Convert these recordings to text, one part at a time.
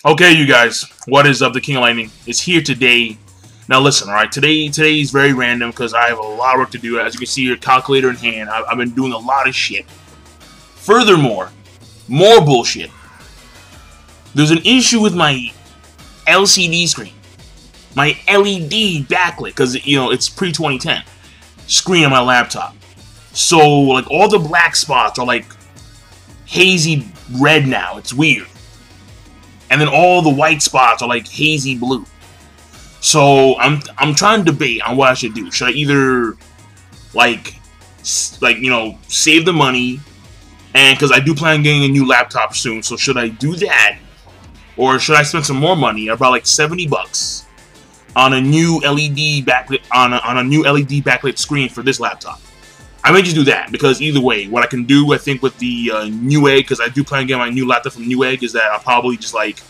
Okay, you guys, what is up? The King of Lightning is here today. Now listen, alright, today is very random because I have a lot of work to do. As you can see here, calculator in hand, I've been doing a lot of shit. Furthermore, more bullshit. There's an issue with my LCD screen. My LED backlit, because, you know, it's pre-2010 screen on my laptop. So, like, all the black spots are, like, hazy red now. It's weird. And then all the white spots are like hazy blue. So I'm trying to debate on what I should do. Should I either like you know, save the money, and because I do plan on getting a new laptop soon, so should I do that, or should I spend some more money, about like $70, on a new LED backlit on a new LED backlit screen for this laptop? I may just do that, because either way, what I can do, I think, with the Newegg, because I do plan on getting my new laptop from Newegg, is that I'll probably just like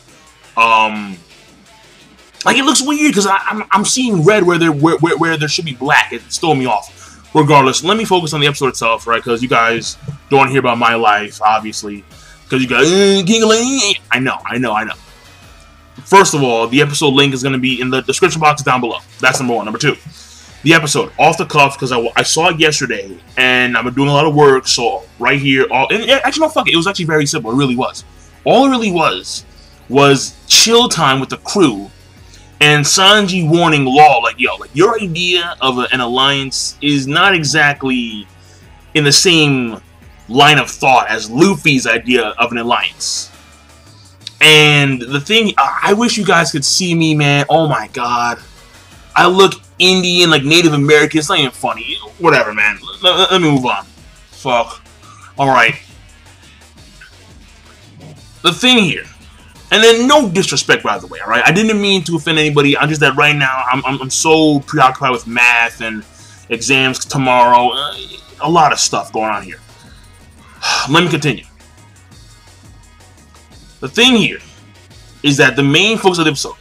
it looks weird because I'm seeing red where there should be black. It's throwing me off. Regardless, let me focus on the episode itself, right? Because you guys don't want to hear about my life, obviously, because you guys, King of Lightning. I know. First of all, the episode link is going to be in the description box down below. That's number one. Number two, the episode, off the cuff, because I saw it yesterday, and I've been doing a lot of work, so right here, actually, no, fuck it, it was actually very simple, it really was. All it really was chill time with the crew, and Sanji warning Law, like, yo, like, your idea of an alliance is not exactly in the same line of thought as Luffy's idea of an alliance. And the thing, I wish you guys could see me, man, oh my god. I look Indian, like Native American. It's not even funny. Whatever, man. Let me move on. Fuck. Alright. The thing here, and then no disrespect, by the way, alright? I didn't mean to offend anybody. I'm just that right now, I'm so preoccupied with math and exams tomorrow. A lot of stuff going on here. Let me continue. The thing here is that the main focus of the episode,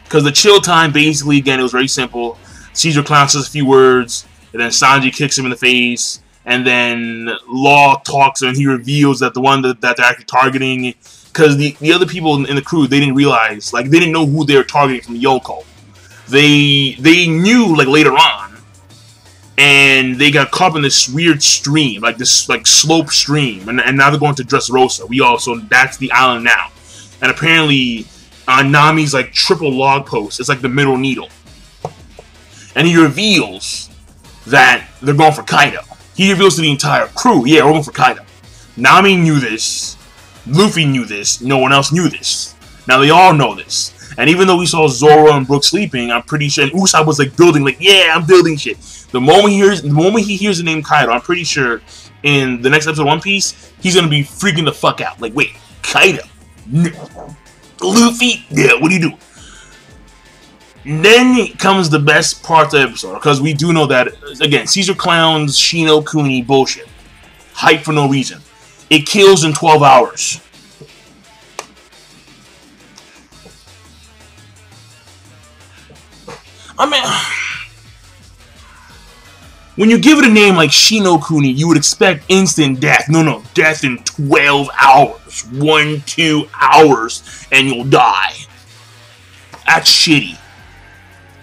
because the chill time, basically, again, it was very simple. Caesar Clown says a few words, and then Sanji kicks him in the face, and then Law talks, and he reveals that the one that they're actually targeting, because the other people in the crew, they didn't realize, like, they didn't know who they were targeting from Yoko. They knew, like, later on, and they got caught in this weird stream, like this, like, slope stream, and now they're going to Dressrosa. So that's the island now. And apparently, Nami's like triple log post. It's like the middle needle. And he reveals that they're going for Kaido. He reveals to the entire crew, yeah, we're going for Kaido. Nami knew this. Luffy knew this. No one else knew this. Now they all know this. And even though we saw Zoro and Brook sleeping, I'm pretty sure, and Usopp was like building, like, yeah, I'm building shit. The moment he hears the name Kaido, I'm pretty sure in the next episode of One Piece, he's gonna be freaking the fuck out. Like, wait, Kaido? No. Luffy? Yeah, what do you do? Then comes the best part of the episode, because we do know that, again, Caesar Clown's Shino Kuni bullshit. Hype for no reason. It kills in 12 hours. I mean, when you give it a name like Shino Kuni, you would expect instant death. No, death in 12 hours. 1-2 hours, and you'll die. That's shitty.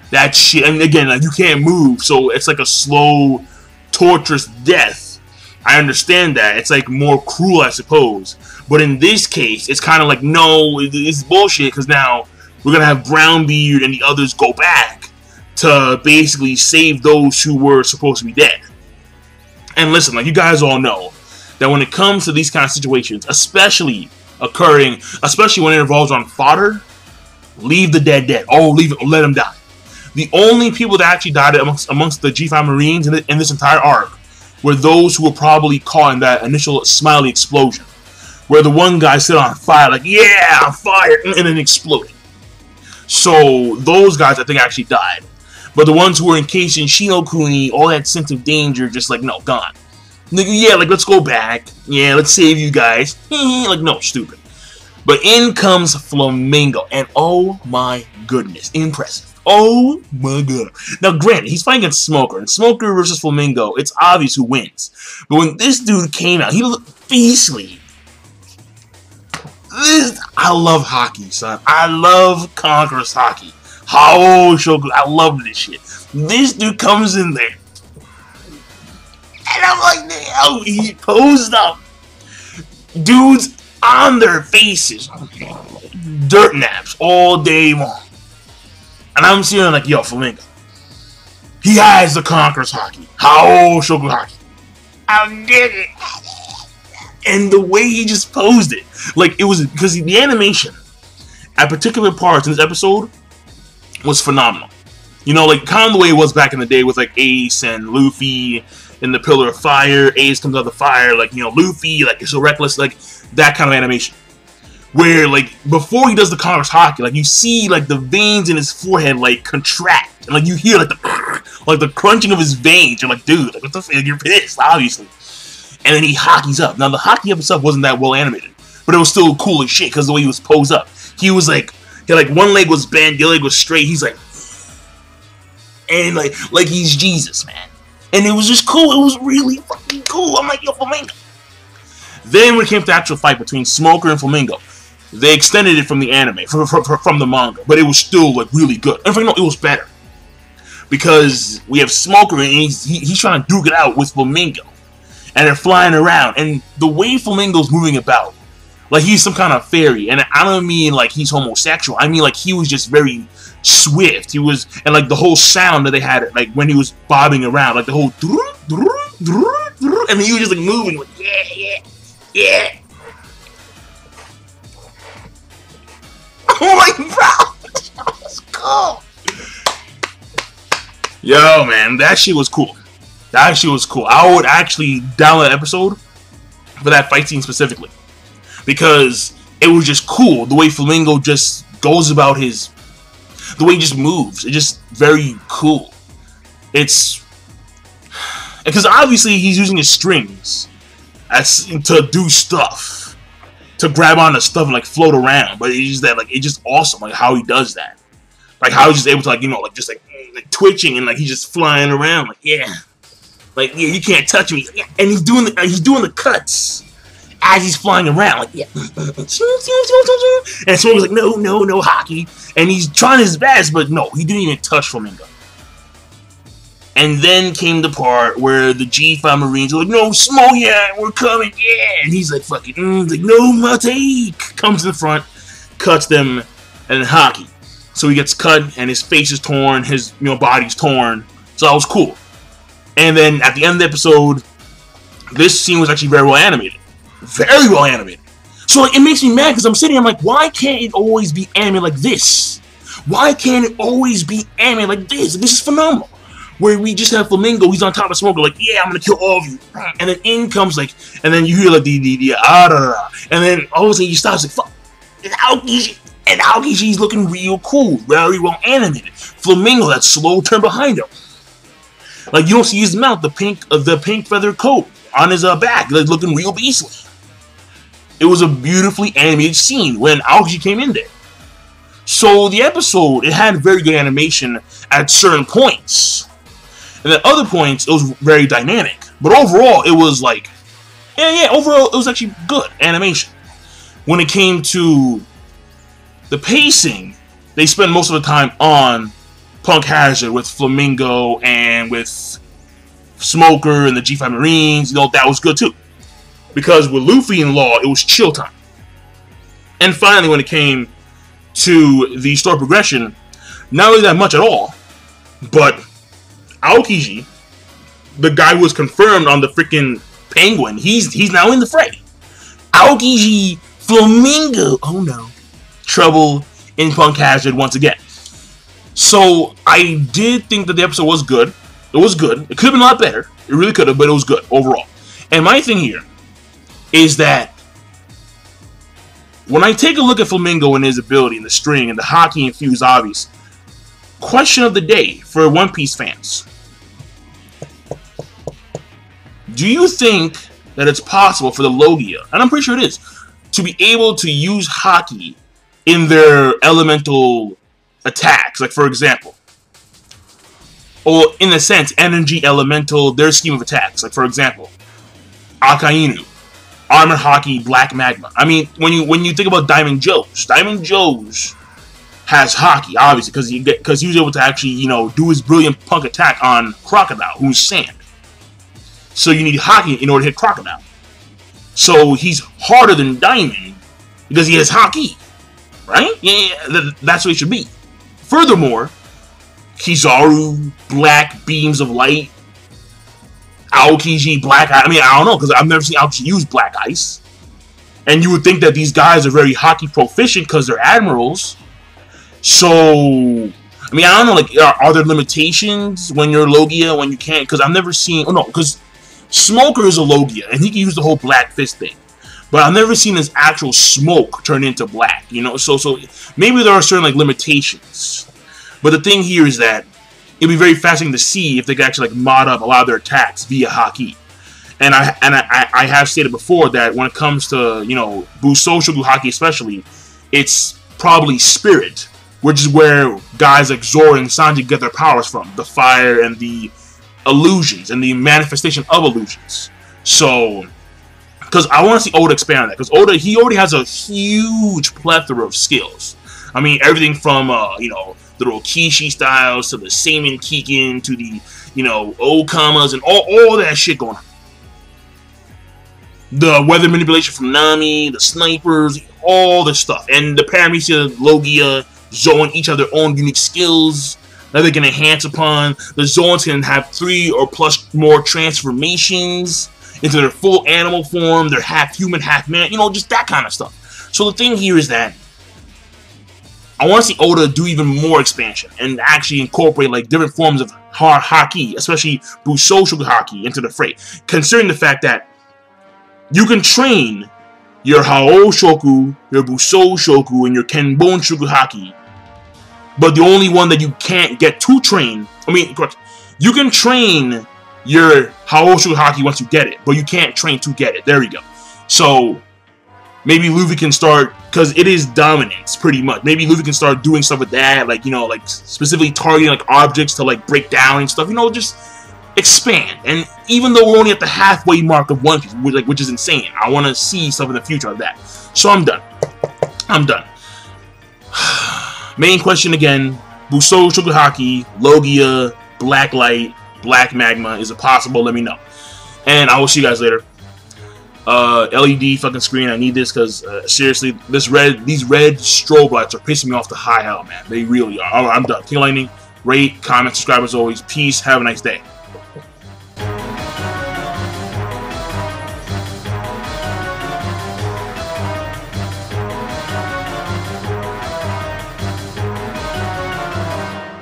That's shit. And again, like, you can't move, so it's like a slow, torturous death. I understand that. It's like more cruel, I suppose. But in this case, it's kind of like, no, it's bullshit, because now we're going to have Brownbeard and the others go back to basically save those who were supposed to be dead. And listen, like, you guys all know that when it comes to these kind of situations, especially when it involves on fodder, leave the dead. Oh, leave it, let them die. The only people that actually died amongst the G5 Marines in this entire arc were those who were probably caught in that initial Smiley explosion, where the one guy set on fire, like, yeah, I'm fired, and then exploded. So those guys, I think, actually died. But the ones who were encased in Shino Kuni, all that sense of danger, just like, no, gone. Like, yeah, like, let's go back. Yeah, let's save you guys. Like, no, stupid. But in comes Flamingo, and oh my goodness, impressive. Oh my god. Now, granted, he's fighting against Smoker, and Smoker versus Flamingo, it's obvious who wins. But when this dude came out, he looked beastly. I love Haki, son. I love Conqueror's Haki. How Shogun, I love this shit. This dude comes in there, and I'm like, damn, he posed up. Dudes on their faces, dirt naps all day long. And I'm sitting like, yo, Flamingo. He has the Conqueror's Haki. How Shogun Haki. I did it. And the way he just posed it, like it was, because the animation at particular parts in this episode was phenomenal. You know, like kind of the way it was back in the day with like Ace and Luffy in the Pillar of Fire. Ace comes out of the fire, like, you know, Luffy, like, you're so reckless, like that kind of animation. Where, like, before he does the Conqueror's Haki, like, you see, like, the veins in his forehead, like, contract. And, like, you hear, like, the crunching of his veins. You're like, dude, like, what the fuck? You're pissed, obviously. And then he Hakis up. Now, the Haki up itself wasn't that well animated. But it was still cool as shit, because the way he was posed up. He was, like, one leg was bent, the other leg was straight. He's, like... And, like he's Jesus, man. And it was just cool. It was really fucking cool. I'm like, yo, Flamingo. Then when it came to the actual fight between Smoker and Flamingo, they extended it from the anime, from the manga, but it was still, like, really good. In fact, no, it was better. Because we have Smoker, and he's trying to duke it out with Flamingo. And they're flying around, and the way Flamingo's moving about, like he's some kind of fairy, and I don't mean like he's homosexual, I mean like he was just very swift. He was, and like the whole sound that they had, like when he was bobbing around, like the whole, and he was just like moving, like, yeah. Oh my bro, that was cool. Yo, man, that shit was cool. That shit was cool. I would actually download an episode for that fight scene specifically, because it was just cool the way Flamingo just goes about his, the way he just moves. It's just very cool. It's because obviously he's using his strings to do stuff, to grab onto stuff and like float around. But it's just that, like, it's just awesome, like how he does that, like how he's just able to, like, you know, like just like twitching, and like he's just flying around, like, yeah, you can't touch me, yeah. And he's doing the cuts as he's flying around, like, yeah. And Smoker's like, no, Haki, and he's trying his best, but no, he didn't even touch Flamingo. And then came the part where the G5 Marines are like, no, Smoke, yeah, we're coming, yeah. And he's like, fucking, like, no, Mate. Comes in the front, cuts them, and then Haki. So he gets cut, and his face is torn, his, you know, body's torn. So that was cool. And then at the end of the episode, this scene was actually very well animated. Very well animated. So, like, it makes me mad, because I'm sitting here, I'm like, why can't it always be animated like this? Why can't it always be animated like this? This is phenomenal. Where we just have Flamingo, he's on top of Smoker, like, yeah, I'm gonna kill all of you. And then in comes, like, and then you hear, like, and then all of a sudden you stop, like, fuck, it's Aokiji. And Aokiji's looking real cool, very well animated. Flamingo, that slow turn behind him. Like, you don't see his mouth, the pink feather coat on his back, like, looking real beastly. It was a beautifully animated scene when Aokiji came in there. So the episode, it had very good animation at certain points. And at other points, it was very dynamic. But overall, it was like, yeah, overall, it was actually good animation. When it came to the pacing, they spent most of the time on Punk Hazard with Flamingo and with Smoker and the G5 Marines. You know, that was good too. Because with Luffy and Law, it was chill time. And finally, when it came to the story progression, not really that much at all, but Aokiji, the guy who was confirmed on the freaking Penguin, he's now in the fray. Aokiji, Flamingo, oh no, trouble in Punk Hazard once again. So I did think that the episode was good. It was good. It could have been a lot better. It really could have, but it was good overall. And my thing here is that when I take a look at Flamingo and his ability and the string and the Haki infused obvious, question of the day for One Piece fans. Do you think that it's possible for the Logia, and I'm pretty sure it is, to be able to use Haki in their elemental attacks? Like, for example, or in a sense, energy elemental, their scheme of attacks. Like, for example, Akainu, Armor Haki, Black Magma. I mean, when you think about Diamond Joe's has Haki, obviously, because he was able to actually, you know, do his brilliant punk attack on Crocodile, who's sand. So you need Haki in order to hit Crocodile. So he's harder than Diamond because he has Haki, right? Yeah, that's what it should be. Furthermore, Kizaru, Black Beams of Light, Aokiji, Black Ice. I mean, I don't know, because I've never seen Aokiji use Black Ice. And you would think that these guys are very Haki proficient because they're admirals. So, I mean, I don't know, like, are there limitations when you're Logia, when you can't? Because I've never seen, oh no, because Smoker is a Logia, and he can use the whole Black Fist thing. But I've never seen his actual smoke turn into black, you know? So maybe there are certain, like, limitations. But the thing here is that it'd be very fascinating to see if they could actually, like, mod up a lot of their attacks via Haki. And I have stated before that when it comes to, you know, Busou Shoku Haki especially, it's probably Spirit, which is where guys like Zoro and Sanji get their powers from. The fire and the illusions and the manifestation of illusions. So, because I want to see Oda expand on that. Because Oda, he already has a huge plethora of skills. I mean, everything from, you know, the Rokishi styles to the Seimin Kiken to the, you know, Okamas and all that shit going on. The weather manipulation from Nami, the snipers, all this stuff. And the Paramecia, Logia, Zoan each have their own unique skills that they can enhance upon. The Zoans can have 3 or plus more transformations into their full animal form. They're half human, half man. You know, just that kind of stuff. So the thing here is that I want to see Oda do even more expansion and actually incorporate like different forms of Haki, especially Busou Shoku Haki, into the fray. Considering the fact that you can train your Hao Shoku, your Busou Shoku, and your Kenbon Shoku Haki, but the only one that you can't get to train, you can train your Hao Shoku Haki once you get it, but you can't train to get it. There we go. So maybe Luffy can start, because it is dominance, pretty much. Maybe Luffy can start doing stuff with that, like, you know, like, specifically targeting, like, objects to, like, break down and stuff, you know, just expand. And even though we're only at the halfway mark of One Piece, which is insane, I want to see stuff in the future of that. So I'm done. I'm done. Main question again, Busou Shoku Haki, Logia, Black Light, Black Magma, is it possible? Let me know. And I will see you guys later. LED fucking screen, I need this because seriously, these red strobe lights are pissing me off to high hell, man. They really are. I'm done. King Lightning, rate, comment, subscribe as always. Peace. Have a nice day.